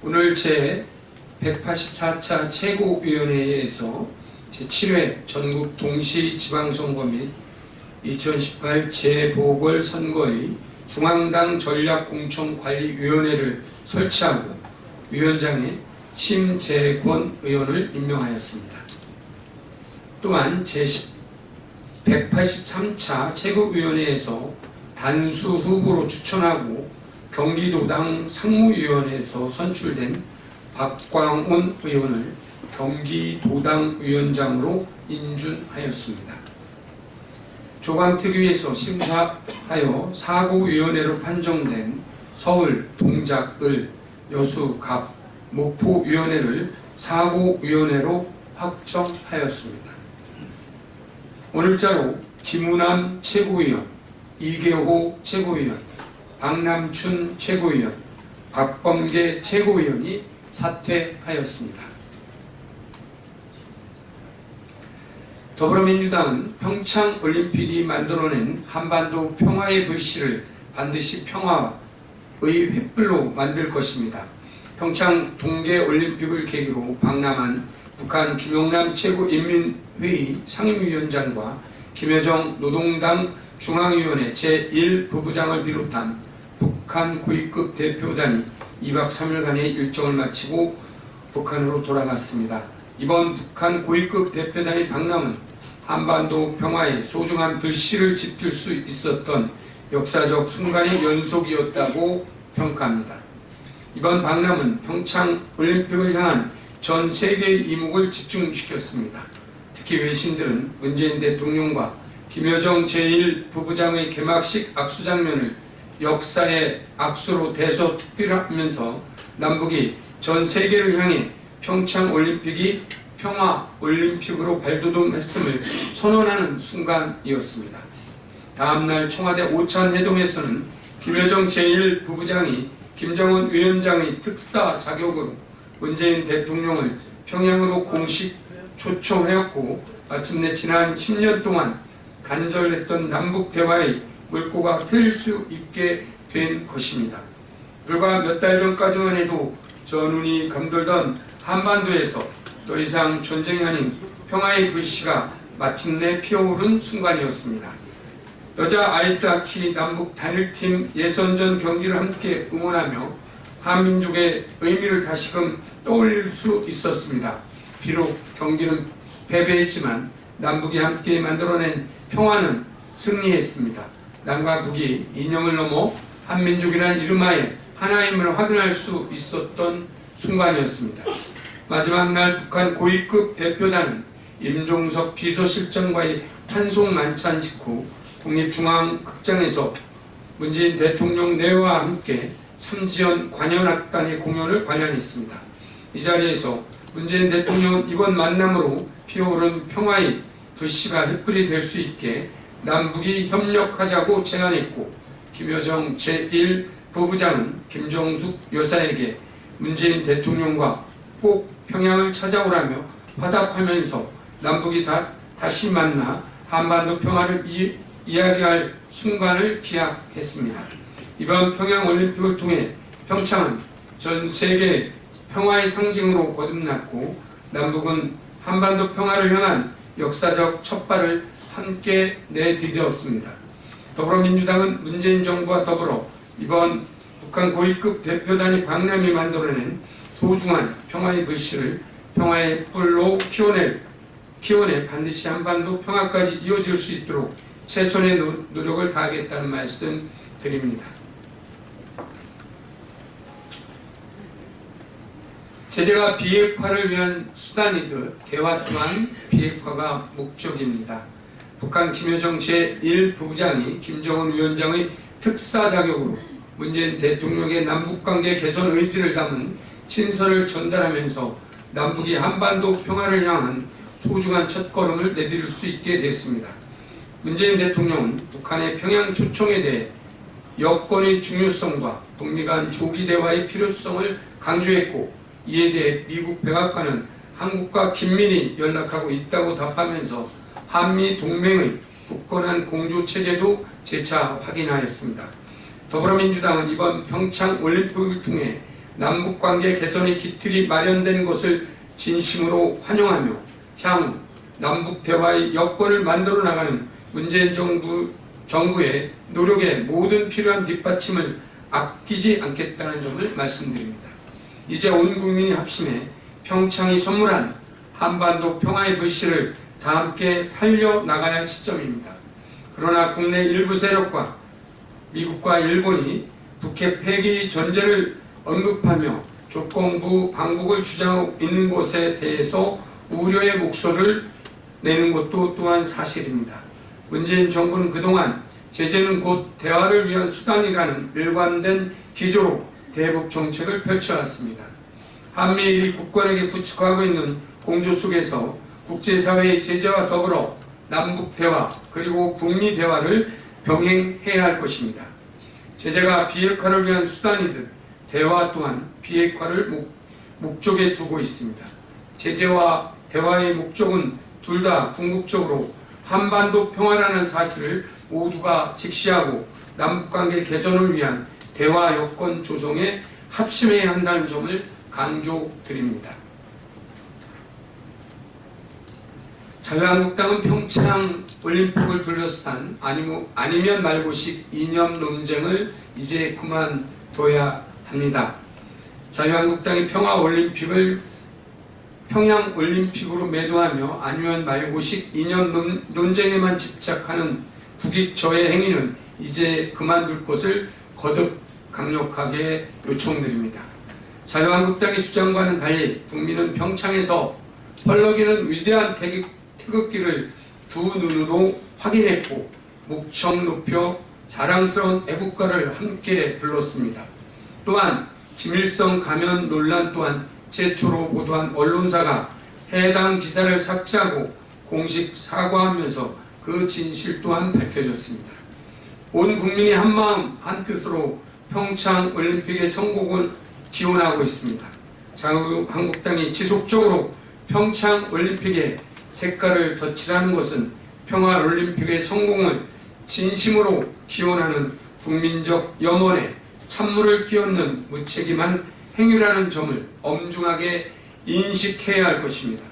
오늘 제184차 최고위원회에서 제7회 전국 동시지방선거 및 2018 재보궐선거의 중앙당 전략공천관리위원회를 설치하고 위원장에 심재권 의원을 임명하였습니다. 또한 제183차 최고위원회에서 단수 후보로 추천하고 경기도당 상무위원회에서 선출된 박광온 의원을 경기도당 위원장으로 인준하였습니다. 조강특위에서 심사하여 사고위원회로 판정된 서울, 동작, 을, 여수, 갑, 목포위원회를 사고위원회로 확정하였습니다. 오늘자로 김우남 최고위원, 이계호 최고위원, 박남춘 최고위원, 박범계 최고위원이 사퇴하였습니다. 더불어민주당은 평창올림픽이 만들어낸 한반도 평화의 불씨를 반드시 평화의 횃불로 만들 것입니다. 평창 동계올림픽을 계기로 박람한 북한 김용남 최고인민회의 상임위원장과 김여정 노동당 중앙위원회 제1부부장을 비롯한 북한 고위급 대표단이 2박 3일간의 일정을 마치고 북한으로 돌아갔습니다. 이번 북한 고위급 대표단의 방남은 한반도 평화에 소중한 불씨를 지필 수 있었던 역사적 순간의 연속이었다고 평가합니다. 이번 방남은 평창올림픽을 향한 전 세계의 이목을 집중시켰습니다. 특히 외신들은 문재인 대통령과 김여정 제1부부장의 개막식 악수 장면을 역사의 악수로 대서특필하면서 남북이 전 세계를 향해 평창올림픽이 평화올림픽으로 발돋움했음을 선언하는 순간이었습니다. 다음날 청와대 오찬회동에서는 김여정 제1부부장이 김정은 위원장의 특사 자격으로 문재인 대통령을 평양으로 공식 초청하였고 마침내 지난 10년 동안 간절했던 남북 대화의 물꼬가 트일 수 있게 된 것입니다. 불과 몇 달 전까지만 해도 전운이 감돌던 한반도에서 더 이상 전쟁이 아닌 평화의 불씨가 마침내 피어오른 순간이었습니다. 여자 아이스하키 남북 단일팀 예선전 경기를 함께 응원하며 한민족의 의미를 다시금 떠올릴 수 있었습니다. 비록 경기는 패배했지만 남북이 함께 만들어낸 평화는 승리했습니다. 남과 북이 이념을 넘어 한민족이라는 이름하에 하나임을 확인할 수 있었던 순간이었습니다. 마지막 날 북한 고위급 대표단은 임종석 비서실장과의 환송 만찬 직후 국립중앙극장에서 문재인 대통령 내와 함께 삼지연 관현악단의 공연을 관람했습니다. 이 자리에서 문재인 대통령은 이번 만남으로 피어오른 평화의 불씨가 횃불이 될 수 있게 남북이 협력하자고 제안했고 김여정 제1부부장은 김정숙 여사에게 문재인 대통령과 꼭 평양을 찾아오라며 화답하면서 남북이 다시 만나 한반도 평화를 이야기할 순간을 기약했습니다. 이번 평양올림픽을 통해 평창은 전 세계 평화의 상징으로 거듭났고 남북은 한반도 평화를 향한 역사적 첫발을 함께 내디뎠습니다. 더불어민주당은 문재인 정부와 더불어 이번 북한 고위급 대표단이 박람회 만들어낸 소중한 평화의 불씨를 평화의 뿔로 키워내 반드시 한반도 평화까지 이어질 수 있도록 최선의 노력을 다하겠다는 말씀 드립니다. 제재가 비핵화를 위한 수단이듯 대화 또한 비핵화가 목적입니다. 북한 김여정 제1부부장이 김정은 위원장의 특사 자격으로 문재인 대통령의 남북관계 개선 의지를 담은 친서를 전달하면서 남북이 한반도 평화를 향한 소중한 첫걸음을 내디딜 수 있게 됐습니다. 문재인 대통령은 북한의 평양 초청에 대해 여건의 중요성과 북미 간 조기 대화의 필요성을 강조했고 이에 대해 미국 백악관은 한국과 긴밀히 연락하고 있다고 답하면서 한미 동맹의 굳건한 공조 체제도 재차 확인하였습니다. 더불어민주당은 이번 평창올림픽을 통해 남북관계 개선의 기틀이 마련된 것을 진심으로 환영하며 향후 남북대화의 여건을 만들어 나가는 문재인 정부의 노력에 모든 필요한 뒷받침을 아끼지 않겠다는 점을 말씀드립니다. 이제 온 국민이 합심해 평창이 선물한 한반도 평화의 불씨를 다 함께 살려나가야 할 시점입니다. 그러나 국내 일부 세력과 미국과 일본이 북핵 폐기 전제를 언급하며 조건부 방북을 주장하고 있는 것에 대해서 우려의 목소리를 내는 것도 또한 사실입니다. 문재인 정부는 그동안 제재는 곧 대화를 위한 수단이라는 일관된 기조로 대북 정책을 펼쳐왔습니다. 한미일이 굳건하게 구축하고 있는 공조 속에서 국제사회의 제재와 더불어 남북 대화 그리고 북미 대화를 병행해야 할 것입니다. 제재가 비핵화를 위한 수단이듯 대화 또한 비핵화를 목적에 두고 있습니다. 제재와 대화의 목적은 둘 다 궁극적으로 한반도 평화라는 사실을 모두가 직시하고 남북관계 개선을 위한 대화 여건 조성에 합심해야 한다는 점을 강조드립니다. 자유한국당은 평창 올림픽을 둘러싼 아니면 말고식 이념 논쟁을 이제 그만둬야 합니다. 자유한국당이 평양 올림픽으로 매도하며 아니면 말고식 이념 논쟁에만 집착하는 국익저해 행위는 이제 그만둘 것을 거듭 강력하게 요청드립니다. 자유한국당의 주장과는 달리 국민은 평창에서 펄럭이는 위대한 태극기를 두 눈으로 확인했고 목청 높여 자랑스러운 애국가를 함께 불렀습니다. 또한 김일성 가면 논란 또한 최초로 보도한 언론사가 해당 기사를 삭제하고 공식 사과하면서 그 진실 또한 밝혀졌습니다. 온 국민이 한마음 한뜻으로 평창 올림픽의 성공을 기원하고 있습니다. 자유한국당이 지속적으로 평창 올림픽에 색깔을 덧칠하는 것은 평화 올림픽의 성공을 진심으로 기원하는 국민적 염원에 찬물을 끼얹는 무책임한 행위라는 점을 엄중하게 인식해야 할 것입니다.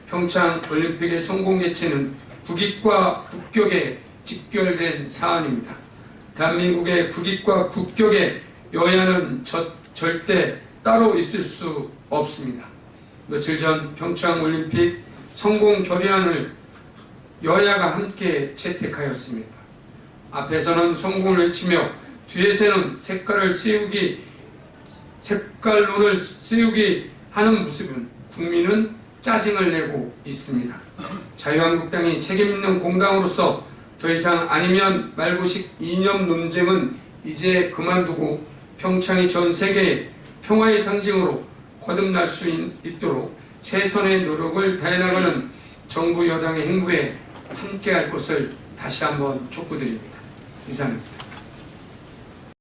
평창 올림픽의 성공 개최는 국익과 국격에 직결된 사안입니다. 대한민국의 국익과 국격에 여야는 절대 따로 있을 수 없습니다. 며칠 전 평창 올림픽 성공 결의안을 여야가 함께 채택하였습니다. 앞에서는 성공을 외치며 뒤에서는 색깔론을 세우기 하는 모습은 국민은 짜증을 내고 있습니다. 자유한국당이 책임있는 공당으로서 더 이상 아니면 말고식 이념 논쟁은 이제 그만두고 평창이 전 세계의 평화의 상징으로 거듭날 수 있도록 최선의 노력을 다해나가는 정부 여당의 행보에 함께할 것을 다시 한번 촉구드립니다. 이상입니다.